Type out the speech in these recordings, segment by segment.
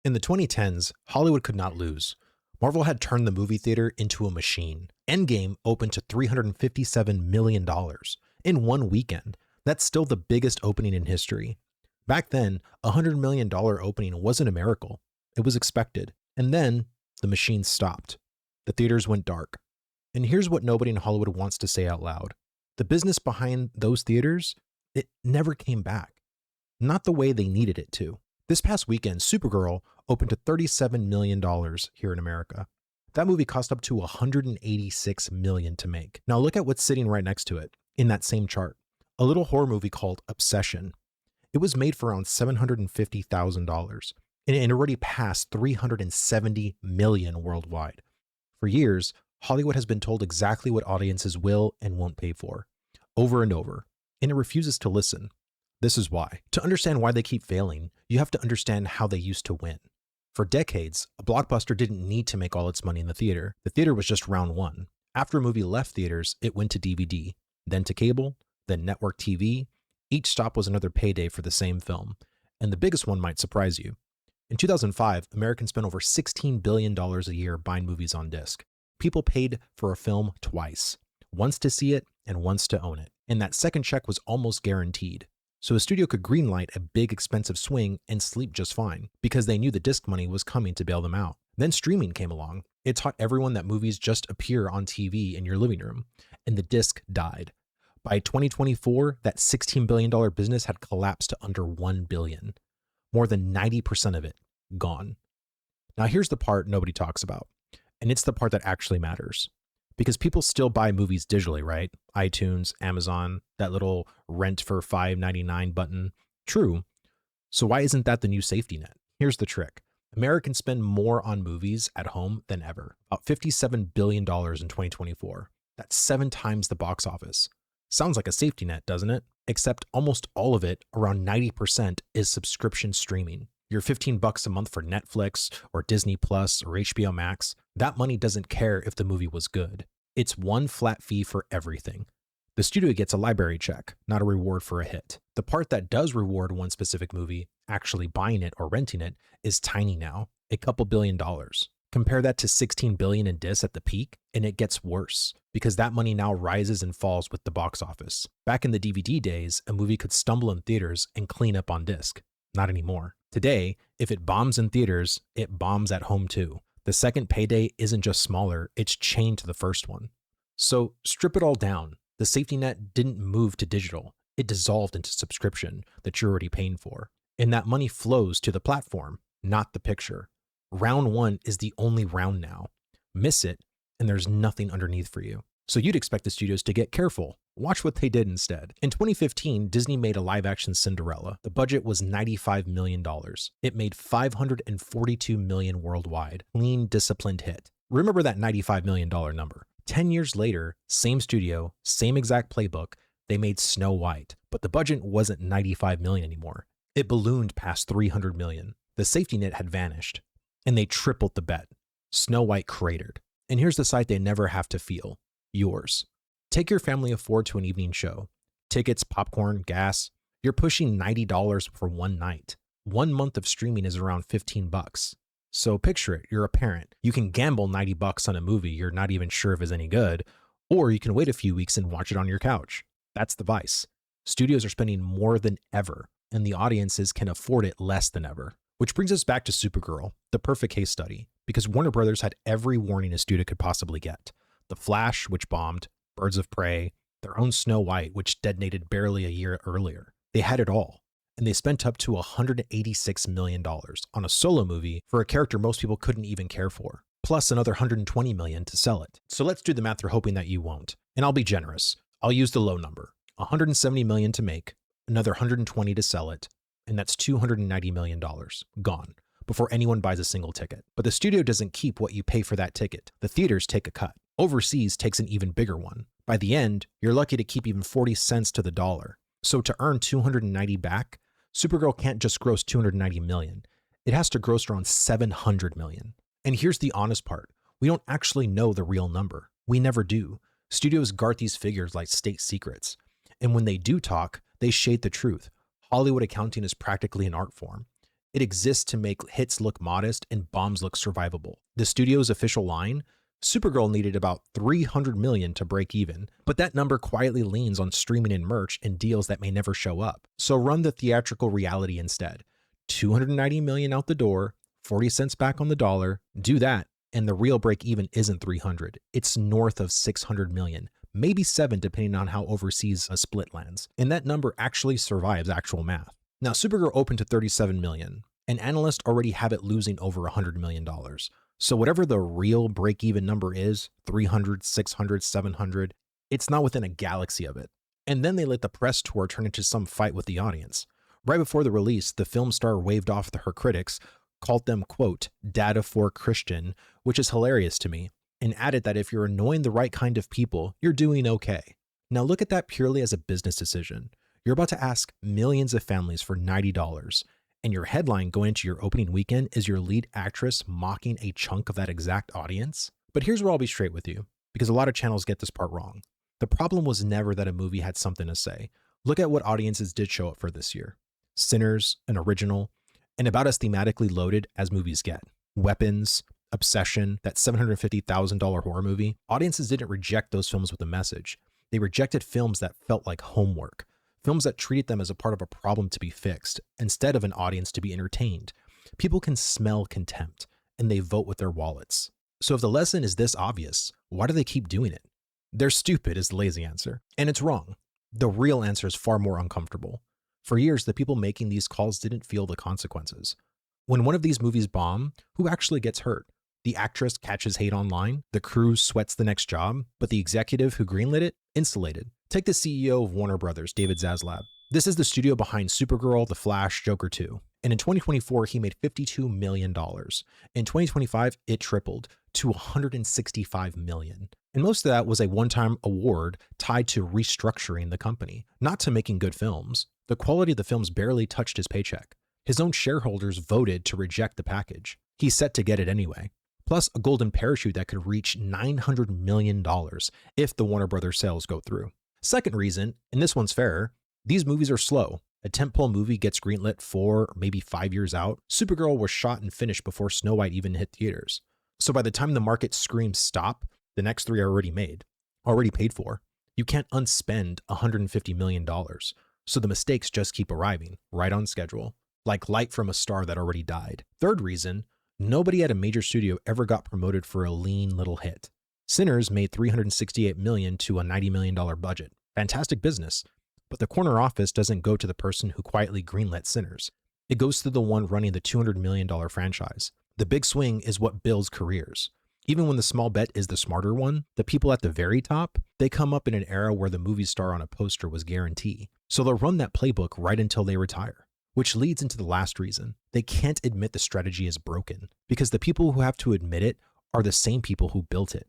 In the 2010s, Hollywood could not lose. Marvel had turned the movie theater into a machine. Endgame opened to $357 million in one weekend. That's still the biggest opening in history. Back then, a $100 million opening wasn't a miracle. It was expected. And then the machine stopped. The theaters went dark. And here's what nobody in Hollywood wants to say out loud. The business behind those theaters, it never came back. Not the way they needed it to. This past weekend, Supergirl opened to $37 million here in America. That movie cost up to $186 million to make. Now look at what's sitting right next to it in that same chart. A little horror movie called Obsession. It was made for around $750,000 and it already passed $370 million worldwide. For years, Hollywood has been told exactly what audiences will and won't pay for, over and over, and it refuses to listen. This is why. To understand why they keep failing, you have to understand how they used to win. For decades, a blockbuster didn't need to make all its money in the theater. The theater was just round one. After a movie left theaters, it went to DVD, then to cable, then network TV. Each stop was another payday for the same film. And the biggest one might surprise you. In 2005, Americans spent over $16 billion a year buying movies on disc. People paid for a film twice, once to see it and once to own it. And that second check was almost guaranteed. So a studio could greenlight a big expensive swing and sleep just fine because they knew the disc money was coming to bail them out. Then streaming came along. It taught everyone that movies just appear on TV in your living room, and the disc died. By 2024, that $16 billion business had collapsed to under $1 billion. More than 90% of it gone. Now here's the part nobody talks about, and it's the part that actually matters. Because people still buy movies digitally, right? iTunes, Amazon, that little rent for $5.99 button. True. So why isn't that the new safety net? Here's the trick. Americans spend more on movies at home than ever. About $57 billion in 2024. That's 7 times the box office. Sounds like a safety net, doesn't it? Except almost all of it, around 90%, is subscription streaming. Your $15 a month for Netflix or Disney Plus or HBO Max, that money doesn't care if the movie was good. It's one flat fee for everything. The studio gets a library check, not a reward for a hit. The part that does reward one specific movie, actually buying it or renting it, is tiny now, a couple $1 billion. Compare that to $16 billion in discs at the peak, and it gets worse, because that money now rises and falls with the box office. Back in the DVD days, a movie could stumble in theaters and clean up on disc. Not anymore. Today, if it bombs in theaters, it bombs at home too. The second payday isn't just smaller, it's chained to the first one. So strip it all down. The safety net didn't move to digital. It dissolved into subscription that you're already paying for. And that money flows to the platform, not the picture. Round one is the only round now. Miss it, and there's nothing underneath for you. So you'd expect the studios to get careful. Watch what they did instead. In 2015, Disney made a live-action Cinderella. The budget was $95 million. It made $542 million worldwide. Clean, disciplined hit. Remember that $95 million number. 10 years later, same studio, same exact playbook, they made Snow White. But the budget wasn't $95 million anymore. It ballooned past $300 million. The safety net had vanished. And they tripled the bet. Snow White cratered. And here's the sight they never have to feel. Yours. Take your family of 4 to an evening show. Tickets, popcorn, gas. You're pushing $90 for one night. 1 month of streaming is around $15. So picture it, you're a parent. You can gamble $90 on a movie you're not even sure if is any good, or you can wait a few weeks and watch it on your couch. That's the vice. Studios are spending more than ever, and the audiences can afford it less than ever. Which brings us back to Supergirl, the perfect case study, because Warner Brothers had every warning a studio could possibly get. The Flash, which bombed, Birds of Prey, their own Snow White, which detonated barely a year earlier. They had it all, and they spent up to $186 million on a solo movie for a character most people couldn't even care for, plus another $120 million to sell it. So let's do the math for hoping that you won't. And I'll be generous. I'll use the low number. $170 million to make, another $120 to sell it, and that's $290 million gone before anyone buys a single ticket. But the studio doesn't keep what you pay for that ticket. The theaters take a cut. Overseas takes an even bigger one. By the end, you're lucky to keep even 40 cents to the dollar. So to earn 290 back, Supergirl can't just gross 290 million. It has to gross around 700 million. And here's the honest part. We don't actually know the real number. We never do. Studios guard these figures like state secrets. And when they do talk, they shade the truth. Hollywood accounting is practically an art form. It exists to make hits look modest and bombs look survivable. The studio's official line, Supergirl needed about $300 million to break even, but that number quietly leans on streaming and merch and deals that may never show up. So run the theatrical reality instead. $290 million out the door, 40 cents back on the dollar, do that, and the real break even isn't 300. It's north of 600 million, maybe 7 depending on how overseas a split lands. And that number actually survives actual math. Now, Supergirl opened to 37 million, and analysts already have it losing over $100 million. So whatever the real break-even number is, 300, 600, 700, it's not within a galaxy of it. And then they let the press tour turn into some fight with the audience. Right before the release, the film star waved off her critics, called them, quote, data for Christian, which is hilarious to me, and added that if you're annoying the right kind of people, you're doing okay. Now look at that purely as a business decision. You're about to ask millions of families for $90, and your headline going into your opening weekend is your lead actress mocking a chunk of that exact audience? But here's where I'll be straight with you, because a lot of channels get this part wrong. The problem was never that a movie had something to say. Look at what audiences did show up for this year. Sinners, an original, and about as thematically loaded as movies get. Weapons, Obsession, that $750,000 horror movie. Audiences didn't reject those films with a message. They rejected films that felt like homework. Films that treated them as a part of a problem to be fixed, instead of an audience to be entertained. People can smell contempt, and they vote with their wallets. So if the lesson is this obvious, why do they keep doing it? They're stupid is the lazy answer, and it's wrong. The real answer is far more uncomfortable. For years, the people making these calls didn't feel the consequences. When one of these movies bomb, who actually gets hurt? The actress catches hate online, the crew sweats the next job, but the executive who greenlit it, insulated. Take the CEO of Warner Brothers, David Zaslav. This is the studio behind Supergirl, The Flash, Joker 2. And in 2024, he made $52 million. In 2025, it tripled to $165 million. And most of that was a one-time award tied to restructuring the company, not to making good films. The quality of the films barely touched his paycheck. His own shareholders voted to reject the package. He's set to get it anyway. Plus a golden parachute that could reach $900 million if the Warner Brothers sales go through. Second reason, and this one's fairer, these movies are slow. A tentpole movie gets greenlit 4 or maybe 5 years out. Supergirl was shot and finished before Snow White even hit theaters. So by the time the market screams stop, the next 3 are already made, already paid for. You can't unspend $150 million. So the mistakes just keep arriving, right on schedule, like light from a star that already died. Third reason, nobody at a major studio ever got promoted for a lean little hit. Sinners made $368 million to a $90 million budget. Fantastic business. But the corner office doesn't go to the person who quietly greenlit Sinners. It goes to the one running the $200 million franchise. The big swing is what builds careers. Even when the small bet is the smarter one, the people at the very top, they come up in an era where the movie star on a poster was guarantee. So they'll run that playbook right until they retire. Which leads into the last reason. They can't admit the strategy is broken, because the people who have to admit it are the same people who built it.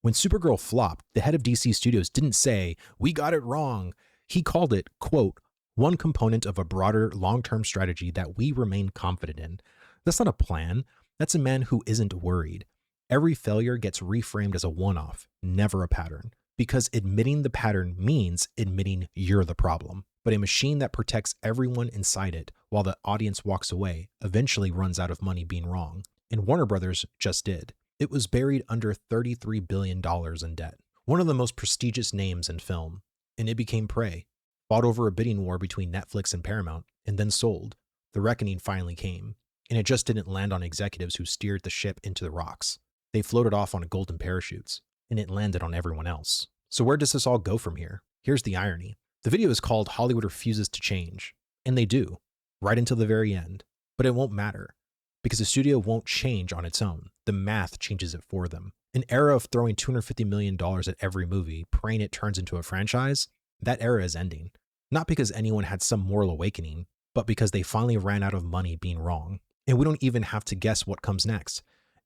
When Supergirl flopped, the head of DC Studios didn't say, "We got it wrong." He called it, quote, "one component of a broader long-term strategy that we remain confident in." That's not a plan. That's a man who isn't worried. Every failure gets reframed as a one-off, never a pattern, because admitting the pattern means admitting you're the problem. But a machine that protects everyone inside it while the audience walks away eventually runs out of money being wrong. And Warner Brothers just did. It was buried under $33 billion in debt. One of the most prestigious names in film. And it became prey. Fought over a bidding war between Netflix and Paramount, and then sold. The reckoning finally came. And it just didn't land on executives who steered the ship into the rocks. They floated off on golden parachutes. And it landed on everyone else. So where does this all go from here? Here's the irony. The video is called Hollywood Refuses to Change. And they do. Right until the very end. But it won't matter. Because the studio won't change on its own. The math changes it for them. An era of throwing $250 million at every movie, praying it turns into a franchise, that era is ending. Not because anyone had some moral awakening, but because they finally ran out of money being wrong. And we don't even have to guess what comes next.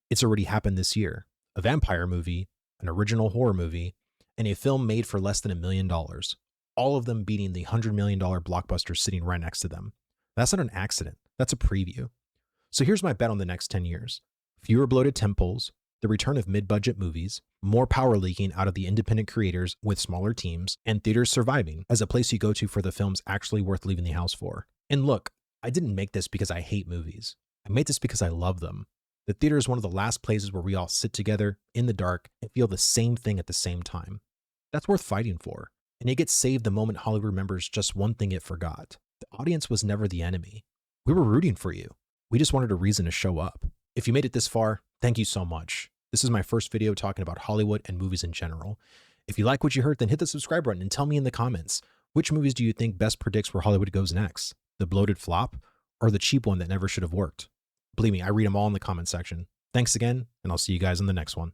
It's already happened this year. A vampire movie, an original horror movie, and a film made for less than $1 million. All of them beating the $100 million blockbuster sitting right next to them. That's not an accident. That's a preview. So here's my bet on the next 10 years. Fewer bloated temples, the return of mid-budget movies, more power leaking out of the independent creators with smaller teams, and theaters surviving as a place you go to for the films actually worth leaving the house for. And look, I didn't make this because I hate movies. I made this because I love them. The theater is one of the last places where we all sit together in the dark and feel the same thing at the same time. That's worth fighting for. And it gets saved the moment Hollywood remembers just one thing it forgot. The audience was never the enemy. We were rooting for you. We just wanted a reason to show up. If you made it this far, thank you so much. This is my first video talking about Hollywood and movies in general. If you like what you heard, then hit the subscribe button and tell me in the comments, which movies do you think best predicts where Hollywood goes next? The bloated flop or the cheap one that never should have worked? Believe me, I read them all in the comment section. Thanks again, and I'll see you guys in the next one.